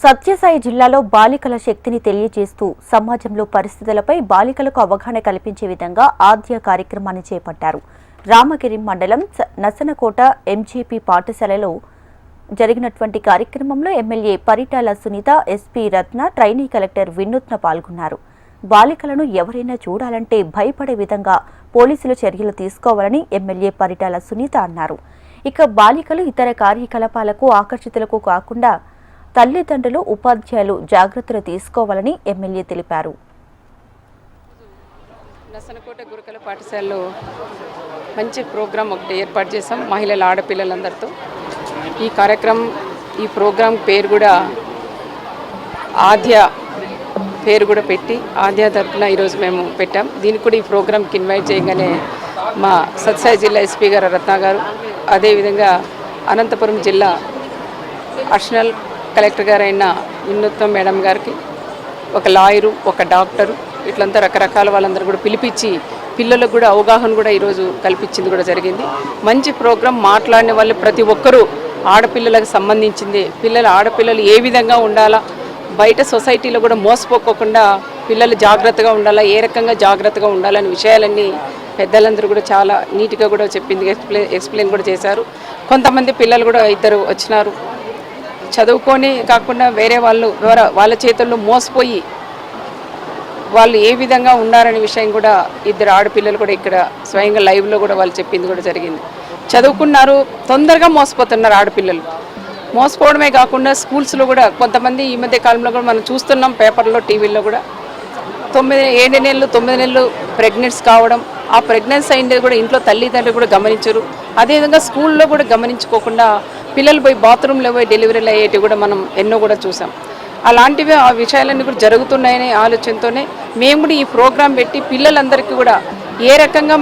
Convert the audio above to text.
సత్యసాయి జిల్లాలో బాలికల శక్తిని తెలియజేస్తూ సమాజంలో పరిస్థితులపై బాలికలకు అవగాహన కల్పించే విధంగా ఆద్య కార్యక్రమాన్ని చేపట్టారు. రామగిరి మండలం నసనకోట ఎంజేపీ పాఠశాలలో జరిగినటువంటి కార్యక్రమంలో ఎమ్మెల్యే పరిటాల సునీత, ఎస్పీ రత్న, ట్రైనీ కలెక్టర్ వినూత్న పాల్గొన్నారు. బాలికలను ఎవరైనా చూడాలంటే భయపడే విధంగా పోలీసులు చర్యలు తీసుకోవాలని ఎమ్మెల్యే పరిటాల సునీత అన్నారు. ఇక బాలికలు ఇతర కార్యకలాపాలకు ఆకర్షితులకు కాకుండా తల్లిదండ్రులు, ఉపాధ్యాయులు జాగ్రత్తలు తీసుకోవాలని ఎమ్మెల్యే తెలిపారు. నసనకోట గురుకుల పాఠశాలలో మంచి ప్రోగ్రాం ఒకటి ఏర్పాటు చేసాం మహిళల ఆడపిల్లలందరితో. ఈ ప్రోగ్రాం పేరు కూడా ఆద్య పేరు కూడా పెట్టి ఆద్య తరఫున ఈరోజు మేము పెట్టాం. దీనికి కూడా ఈ ప్రోగ్రాంకి ఇన్వైట్ చేయగానే మా సత్యసాయి జిల్లా ఎస్పీ గారు రత్న గారు, అదేవిధంగా అనంతపురం జిల్లా అడిషనల్ కలెక్టర్ గారైన వినూత్న మేడం గారికి, ఒక లాయరు, ఒక డాక్టరు, ఇట్లంతా రకరకాల వాళ్ళందరూ కూడా పిలిపించి పిల్లలకు కూడా అవగాహన కూడా ఈరోజు కల్పించింది కూడా జరిగింది. మంచి ప్రోగ్రాం. మాట్లాడిన వాళ్ళు ప్రతి ఒక్కరూ ఆడపిల్లలకు సంబంధించింది. ఆడపిల్లలు ఏ విధంగా ఉండాలా, బయట సొసైటీలో కూడా మోసపోకుండా పిల్లలు జాగ్రత్తగా ఉండాలా, ఏ రకంగా జాగ్రత్తగా ఉండాలనే విషయాలన్నీ పెద్దలందరూ కూడా చాలా నీట్గా కూడా చెప్పింది, ఎక్స్ప్లెయిన్ కూడా చేశారు. కొంతమంది పిల్లలు కూడా ఇద్దరు వచ్చినారు, చదువుకొని కాకుండా వేరే వాళ్ళ చేతుల్లో మోసపోయి వాళ్ళు ఏ విధంగా ఉండాలనే విషయం కూడా ఇద్దరు ఆడపిల్లలు కూడా ఇక్కడ స్వయంగా లైవ్లో కూడా వాళ్ళు చెప్పింది కూడా జరిగింది. చదువుకున్నారు, తొందరగా మోసపోతున్నారు ఆడపిల్లలు. మోసపోవడమే కాకుండా స్కూల్స్లో కూడా కొంతమంది ఈ మధ్య కాలంలో కూడా మనం చూస్తున్నాం, పేపర్లో, టీవీల్లో కూడా 7 నెలలు 9 నెలలు ప్రెగ్నెంట్స్ కావడం, ఆ ప్రెగ్నెన్సీ అయింది కూడా ఇంట్లో తల్లిదండ్రులు కూడా గమనించరు. అదేవిధంగా స్కూల్లో కూడా గమనించుకోకుండా పిల్లలు పోయి బాత్రూంలో పోయి డెలివరీలు అయ్యేటివి కూడా మనం ఎన్నో కూడా చూసాం. అలాంటివి ఆ విషయాలన్నీ కూడా జరుగుతున్నాయనే ఆలోచనతోనే మేము కూడా ఈ ప్రోగ్రాం పెట్టి పిల్లలందరికీ కూడా ఏ రకంగా